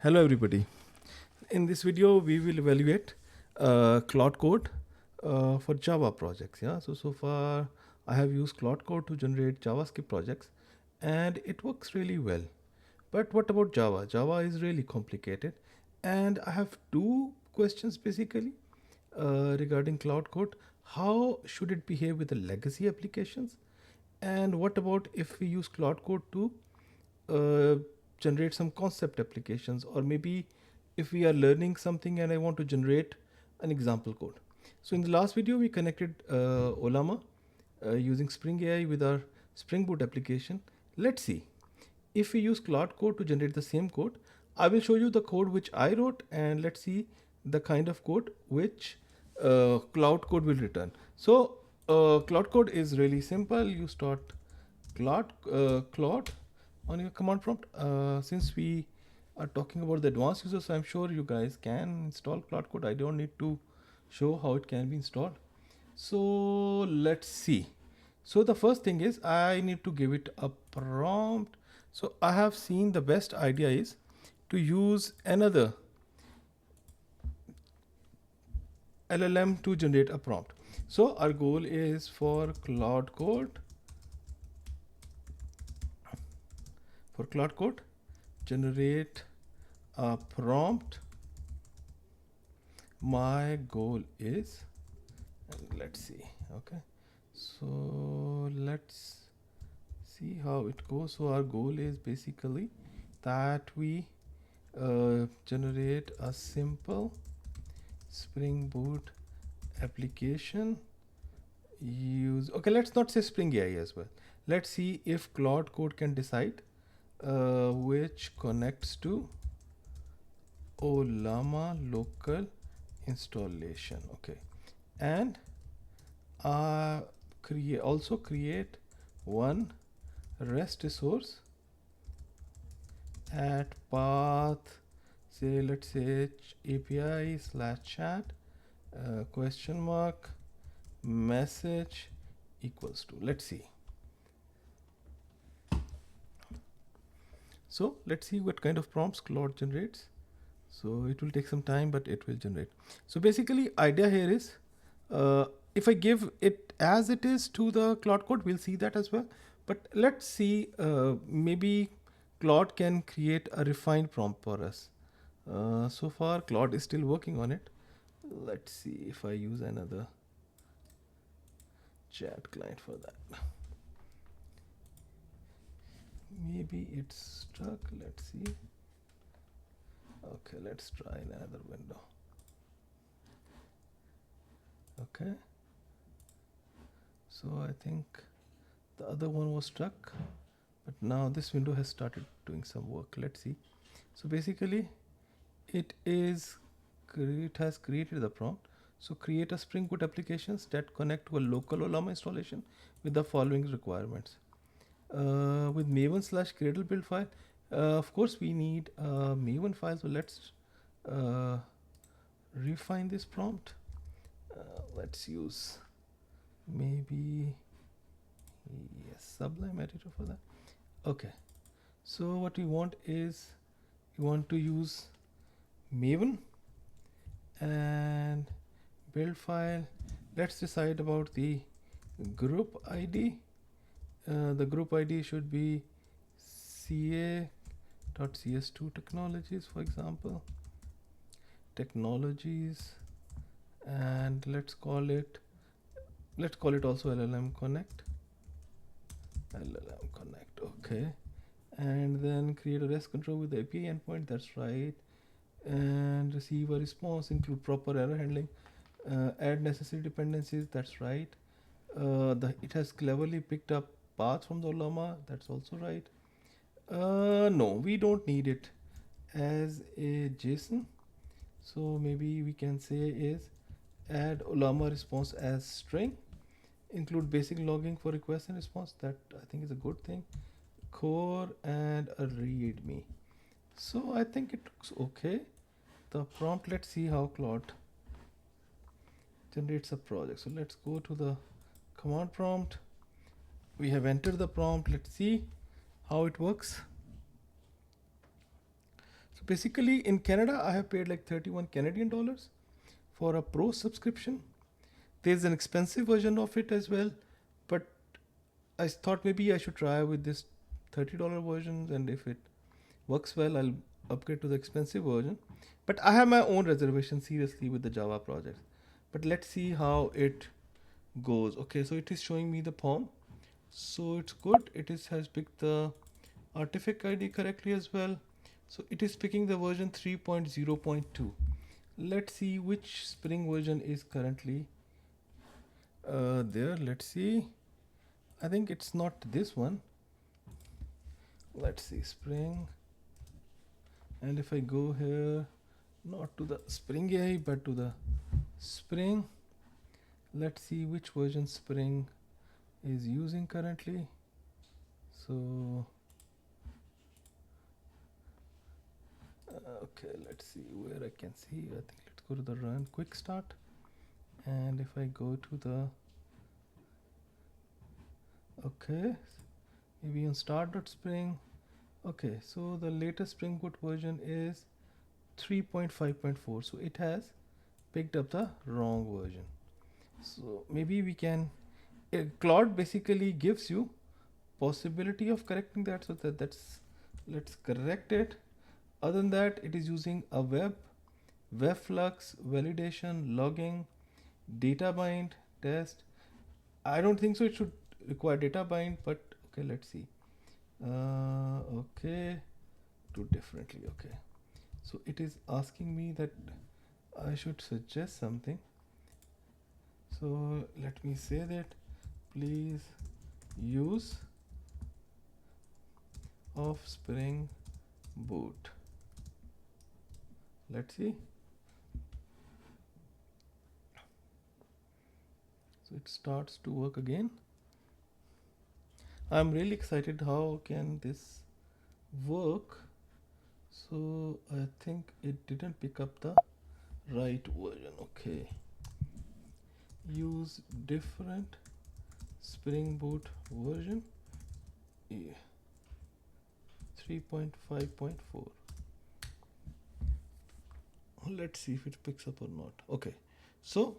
Hello everybody. In this video we will evaluate Claude Code for Java projects. So far I have used Claude Code to generate JavaScript projects and it works really well. But what about Java? Java is really complicated and I have two questions basically regarding Claude Code. How should it behave with the legacy applications? And what about if we use Claude Code to uh, generate some concept applications, or maybe if we are learning something and I want to generate an example code. So in the last video we connected Olama using Spring AI with our Spring Boot application. Let's see if we use Claude Code to generate the same code. I will show you the code which I wrote and let's see the kind of code which Cloud Code will return. So Cloud Code is really simple. You start Claude on your command prompt. Since we are talking about the advanced users, I'm sure you guys can install Cloud Code. I don't need to show how it can be installed. So let's see. So the first thing is I need to give it a prompt. So I have seen the best idea is to use another LLM to generate a prompt. So our goal is for Cloud Code generate a prompt. My goal is, and let's see. Okay, so let's see how it goes. So our goal is basically that we generate a simple Spring Boot application. Okay, let's not say Spring AI as well. Let's see if Claude Code can decide which connects to Olama local installation. Okay, and create one REST resource at path, say let's say API / chat question mark message equals to, let's see. So let's see what kind of prompts Claude generates. So it will take some time, but it will generate. So basically idea here is if I give it as it is to the Claude Code, we'll see that as well. But let's see, maybe Claude can create a refined prompt for us. So far Claude is still working on it. Let's see if I use another chat client for that. Maybe it's stuck. Let's see. Okay, let's try another window. Okay, so I think the other one was stuck, but now this window has started doing some work. Let's see. So basically it has created the prompt. So create a Spring Boot applications that connect to a local Olama installation with the following requirements. With Maven / Cradle build file, of course we need a Maven file. So let's refine this prompt. Let's use maybe Sublime editor for that. Okay, so what we want is we want to use Maven and build file. Let's decide about the group ID. The group ID should be ca.cs2 technologies, for example, technologies, and let's call it also LLM connect. Okay, and then create a REST control with the API endpoint. That's right. And receive a response, include proper error handling, add necessary dependencies. That's right. It has cleverly picked up path from the Olama. That's also right. No, we don't need it as a JSON. So maybe we can say is add Olama response as string, include basic logging for request and response. That I think is a good thing. Core and a readme. So I think it looks okay. The prompt, let's see how Claude generates a project. So let's go to the command prompt. We have entered the prompt. Let's see how it works. So basically in Canada I have paid like 31 Canadian dollars for a pro subscription. There's an expensive version of it as well, but I thought maybe I should try with this $30 version, and if it works well, I'll upgrade to the expensive version. But I have my own reservation seriously with the Java project. But let's see how it goes. Okay, so it is showing me the POM. So it's good. It is has picked the artifact ID correctly as well. So it is picking the version 3.0.2. Let's see which Spring version is currently there. Let's see. I think it's not this one. Let's see, Spring. And if I go here, not to the Spring AI, but to the Spring, let's see which version Spring is using currently. So, okay, let's see where I can see. I think let's go to the run quick start. And if I go to the, okay, maybe on start.spring. Okay, so the latest Spring Boot version is 3.5.4. So it has picked up the wrong version. So maybe we can, Claude basically gives you possibility of correcting that. So that's, let's correct it. Other than that, it is using a web flux, validation, logging, data bind, test. I don't think so it should require data bind, but okay, let's see. Okay, do differently. Okay, so it is asking me that I should suggest something. So let me say that please use of Spring Boot. Let's see. So it starts to work again. I'm really excited how can this work. So I think it didn't pick up the right version. Okay, use different Spring Boot version, 3.5.4. Let's see if it picks up or not. Okay, so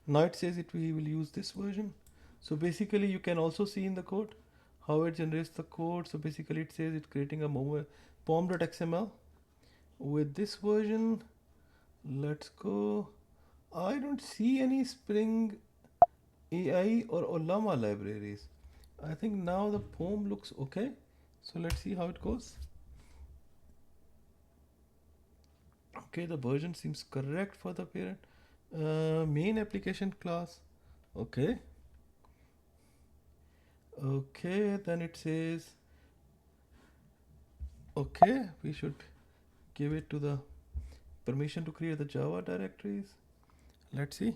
now it says we will use this version. So basically you can also see in the code how it generates the code. So basically it says it's creating a pom.xml with this version. Let's go. I don't see any Spring AI or Olama libraries. I think now the POM looks okay. So let's see how it goes. Okay, the version seems correct for the parent. Main application class. Okay. Okay, then it says, okay, we should give it to the permission to create the Java directories. Let's see.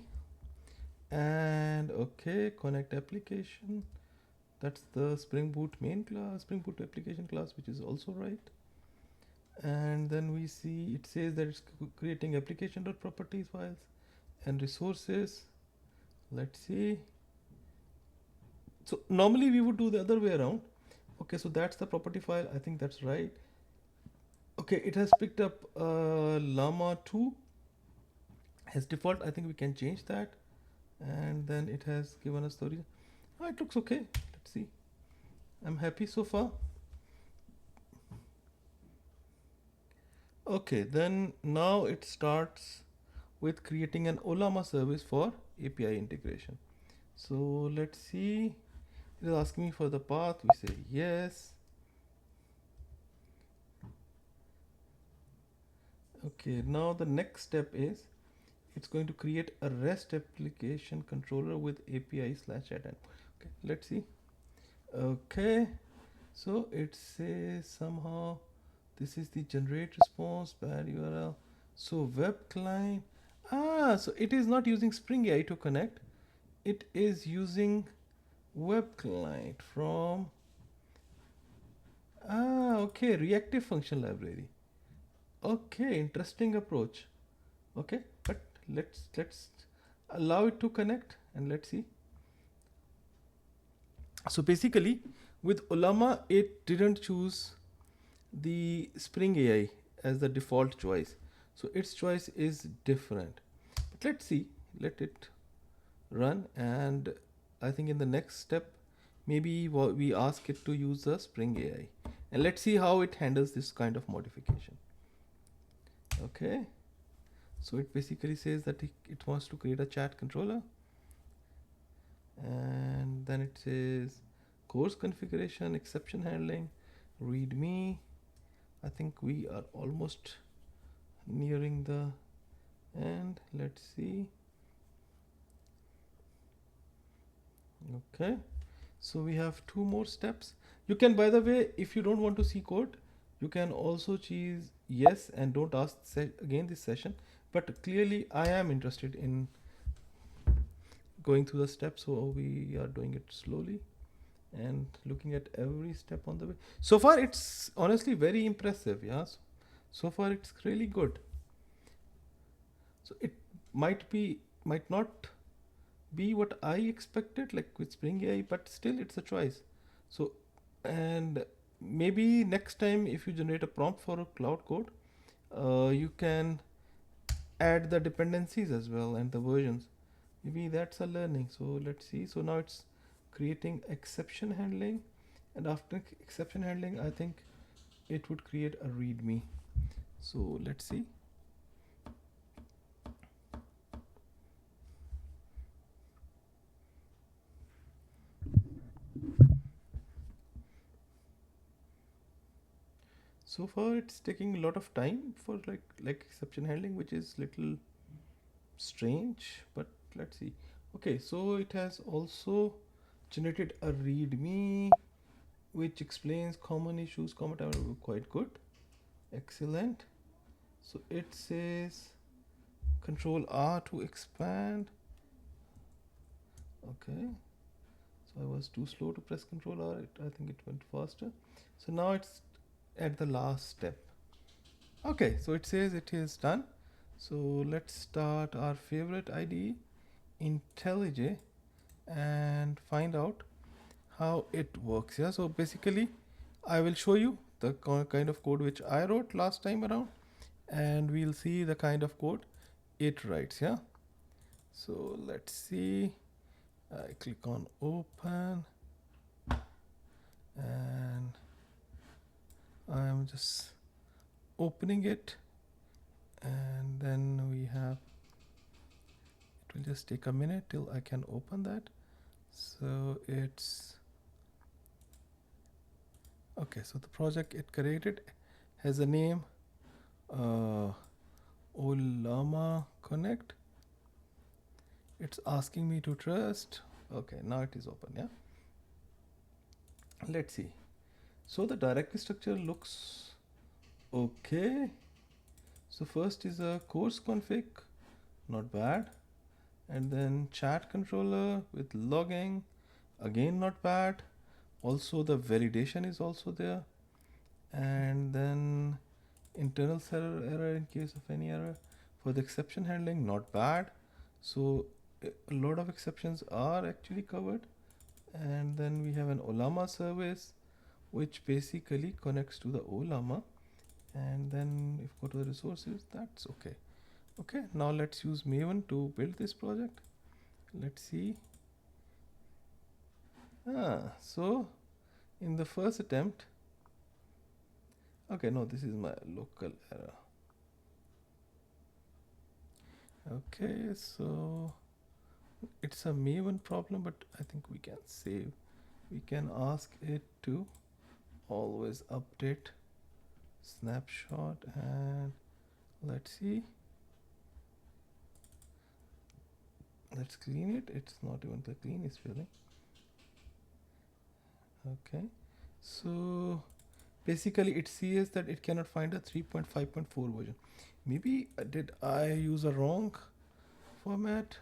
And okay, connect application. That's the Spring Boot main class, Spring Boot application class, which is also right. And then we see it says that it's creating application.properties files and resources. Let's see. So normally we would do the other way around. Okay, so that's the property file. I think that's right. Okay, it has picked up llama 2 as default. I think we can change that. And then it has given us the reason. Oh, it looks okay. Let's see. I'm happy so far. Okay, then now it starts with creating an Olama service for API integration. So let's see. It is asking me for the path. We say yes. Okay, now the next step is it's going to create a REST application controller with API/add-in. Okay, let's see. Okay, so it says somehow this is the generate response bad URL. So web client. So it is not using Spring AI to connect. It is using web client from okay, reactive function library. Okay, interesting approach. Okay, but let's allow it to connect and let's see. So basically with Olama it didn't choose the Spring AI as the default choice. So its choice is different. But let's see, let it run, and I think in the next step maybe we ask it to use the Spring AI, and let's see how it handles this kind of modification. Okay, so it basically says that it wants to create a chat controller, and then it says course configuration, exception handling, readme. I think we are almost nearing the end. Let's see. Okay, so we have two more steps. You can, by the way, if you don't want to see code, you can also choose yes and don't ask again this session. But clearly I am interested in going through the steps, so we are doing it slowly and looking at every step on the way. So far it's honestly very impressive. Yeah, so far it's really good. So it might not be what I expected, like with Spring AI, but still it's a choice. So, and maybe next time if you generate a prompt for a Claude Code, you can add the dependencies as well and the versions. Maybe that's a learning. So let's see. So now it's creating exception handling, and after exception handling, I think it would create a readme. So let's see. So far it's taking a lot of time for like exception handling, which is little strange, but let's see. Okay, so it has also generated a readme which explains common issues, common time. Quite good, excellent. So it says Control R to expand. Okay, so I was too slow to press Control R. I think it went faster. So now it's at the last step. Okay, so it says it is done. So let's start our favorite IDE, IntelliJ, and find out how it works. Yeah, so basically I will show you the kind of code which I wrote last time around, and we'll see the kind of code it writes. Yeah, so let's see. I click on open, and I'm just opening it, and then we have, it will just take a minute till I can open that. So it's okay. So the project it created has a name, Olama Connect. It's asking me to trust. Okay, now it is open. Yeah, let's see. So the directory structure looks okay. So first is a course config, not bad, and then chat controller with logging, again not bad. Also the validation is also there, and then internal error in case of any error. For the exception handling, not bad. So a lot of exceptions are actually covered. And then we have an Olama service which basically connects to the Olama, and then if go to the resources, that's okay. Okay, now let's use Maven to build this project. Let's see. So in the first attempt, okay, no, this is my local error. Okay, so it's a Maven problem, but I think we can save. We can ask it to always update snapshot, and let's see. Let's clean it. It's not even the clean is feeling. Okay, so basically it sees that it cannot find a 3.5.4 version. Maybe did I use a wrong format?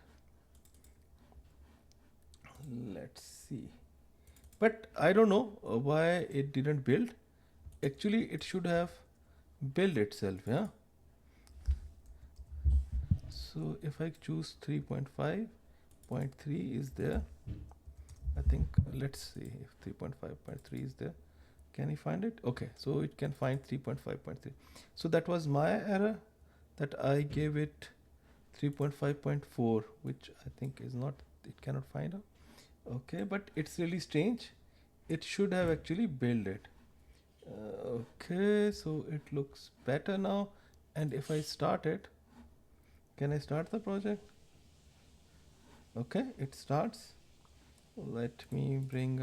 Let's see. But I don't know why it didn't build. Actually it should have built itself. Yeah, so if I choose 3.5.3 is there, I think. Let's see if 3.5.3 is there. can you find it? Okay, so it can find 3.5.3. So that was my error, that I gave it 3.5.4, which I think is not, it cannot find out. Okay, but it's really strange. It should have actually built it. Okay, so it looks better now. And if I start it, can I start the project? Okay, it starts. Let me bring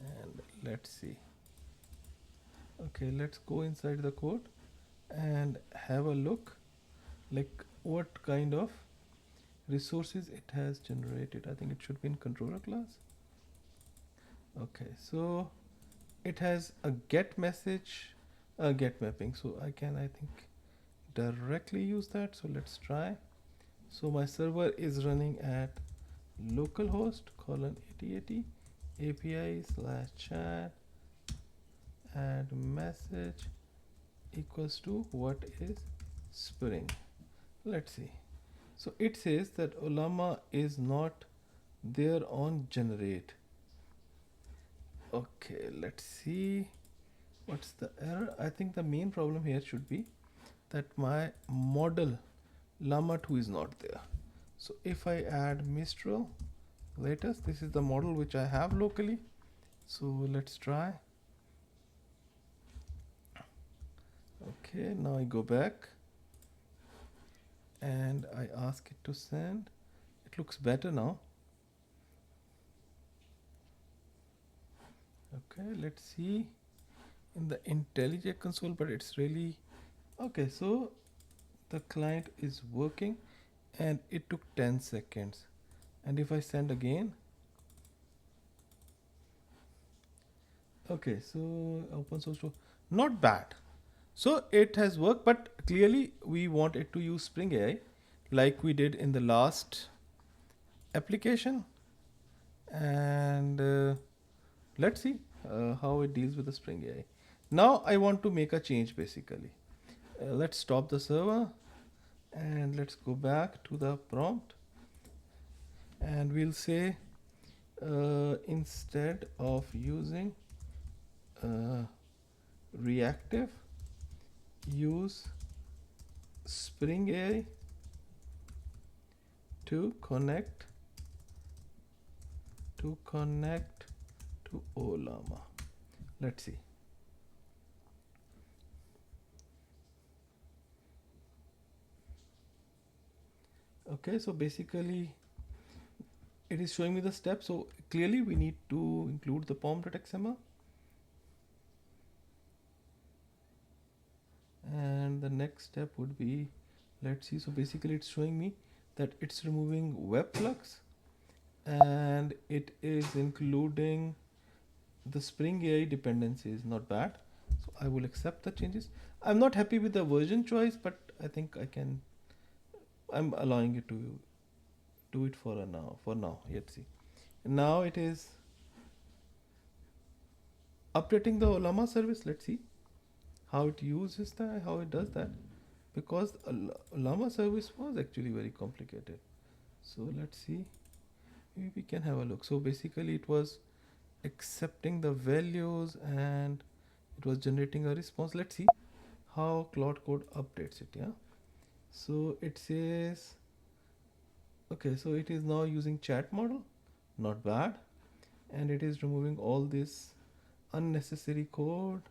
and let's see. Okay, let's go inside the code and have a look like what kind of resources it has generated. I think it should be in controller class. Okay, so it has a get message, a get mapping. So I can, I think, directly use that. So let's try. So my server is running at localhost colon 8080 API slash chat and message equals to what is Spring. Let's see. So it says that Olama is not there on generate. Okay, let's see what's the error. I think the main problem here should be that my model Llama 2 is not there. So if I add Mistral latest, this is the model which I have locally. So let's try. Okay, now I go back and I ask it to send. It looks better now. Okay, let's see in the IntelliJ console, but it's really okay. So the client is working and it took 10 seconds. And if I send again, okay, so open source, not bad. So it has worked, but clearly we want it to use Spring AI like we did in the last application. And let's see how it deals with the Spring AI. Now I want to make a change basically. Let's stop the server and let's go back to the prompt and we'll say instead of using reactive, use Spring AI to connect to Olama. Let's see. Okay, so basically it is showing me the steps. So clearly we need to include the pom.xml. And the next step would be, let's see. So basically it's showing me that it's removing webflux and it is including the Spring AI dependencies. Not bad. So I will accept the changes. I'm not happy with the version choice, but I think I'm allowing it to do it for now. Let's see. Now it is updating the Olama service. Let's see how it uses that, how it does that, because Olama service was actually very complicated. So let's see. Maybe we can have a look. So basically it was accepting the values and it was generating a response. Let's see how Claude Code updates it. Yeah. So it says, okay, so it is now using chat model, not bad, and it is removing all this unnecessary code.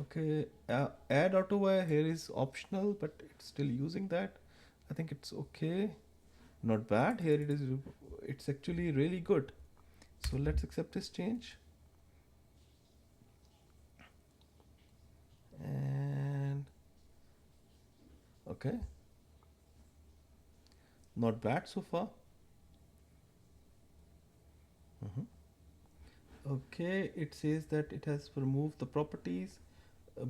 Okay, add autowire here is optional, but it's still using that. I think it's okay, not bad. Here it is, it's actually really good. So let's accept this change. And okay, not bad so far. Okay, it says that it has removed the properties,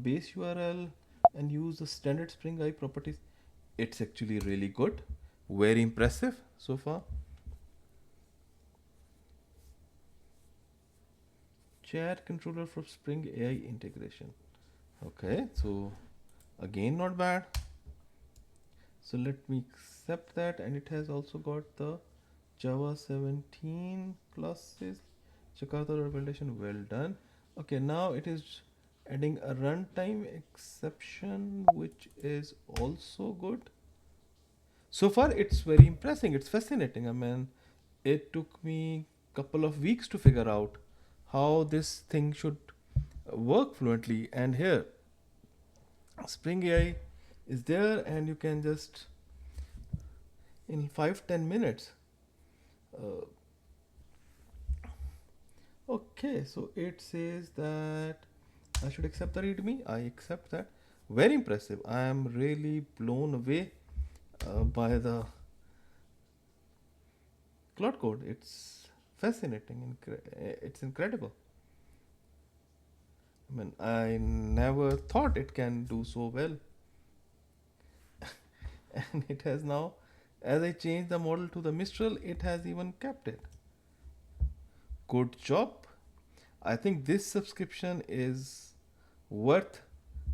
base URL, and use the standard Spring AI properties. It's actually really good, very impressive so far. Chat controller for Spring AI integration. Okay, so again not bad. So let me accept that, and it has also got the Java 17 classes. Jakarta validation, well done. Okay, now it is adding a runtime exception, which is also good. So far, it's very impressive. It's fascinating. I mean, it took me couple of weeks to figure out how this thing should work fluently. And here, Spring AI is there, and you can just in 5-10 minutes. Uh, okay, so it says that I should accept the README. I accept that. Very impressive. I am really blown away by the Claude Code. It's fascinating. It's incredible. I mean, I never thought it can do so well. And it has now, as I changed the model to the Mistral, it has even kept it. Good job. I think this subscription is worth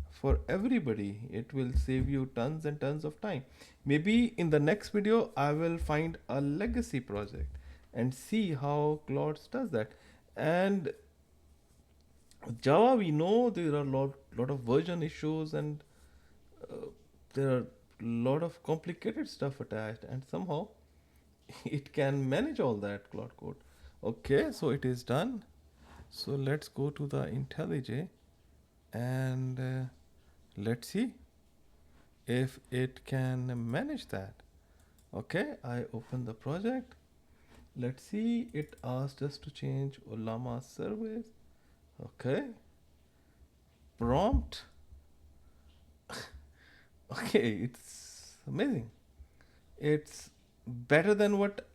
for everybody. It will save you tons and tons of time. Maybe in the next video I will find a legacy project and see how Claude does that. And Java, we know there are lot of version issues, and there are lot of complicated stuff attached, and somehow it can manage all that, Claude Code. Okay, so it is done. So let's go to the IntelliJ and let's see if it can manage that. Okay, I open the project. Let's see, it asked us to change Olama service. Okay, prompt. Okay, it's amazing. It's better than what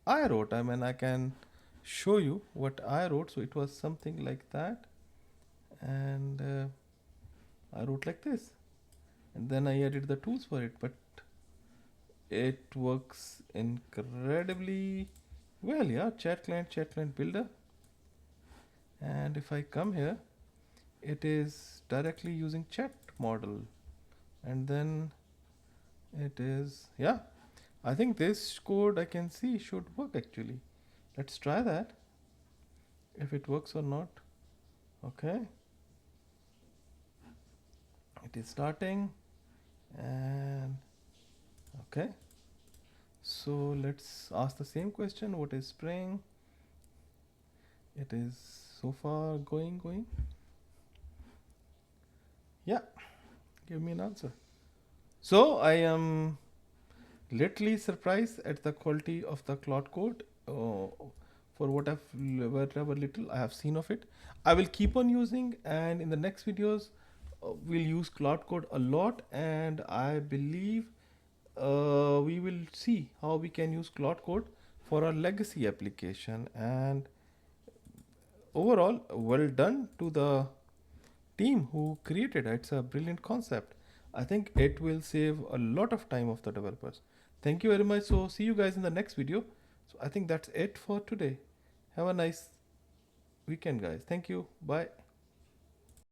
I wrote. I mean, I can show you what I wrote. So it was something like that, and I wrote like this, and then I added the tools for it. But it works incredibly well. Yeah, chat client builder, and if I come here, it is directly using chat model, and then it is, yeah, I think this code I can see should work actually. Let's try that if it works or not. Okay, it is starting, and okay, so let's ask the same question. What is Spring? It is so far going. Yeah, give me an answer. So I am literally surprised at the quality of the Claude Code. For whatever little I have seen of it, I will keep on using, and in the next videos we'll use Claude Code a lot, and I believe we will see how we can use Claude Code for our legacy application. And overall, well done to the team who created it. It's a brilliant concept. I think it will save a lot of time of the developers. Thank you very much. So see you guys in the next video. So I think that's it for today. Have a nice weekend, guys. Thank you. Bye.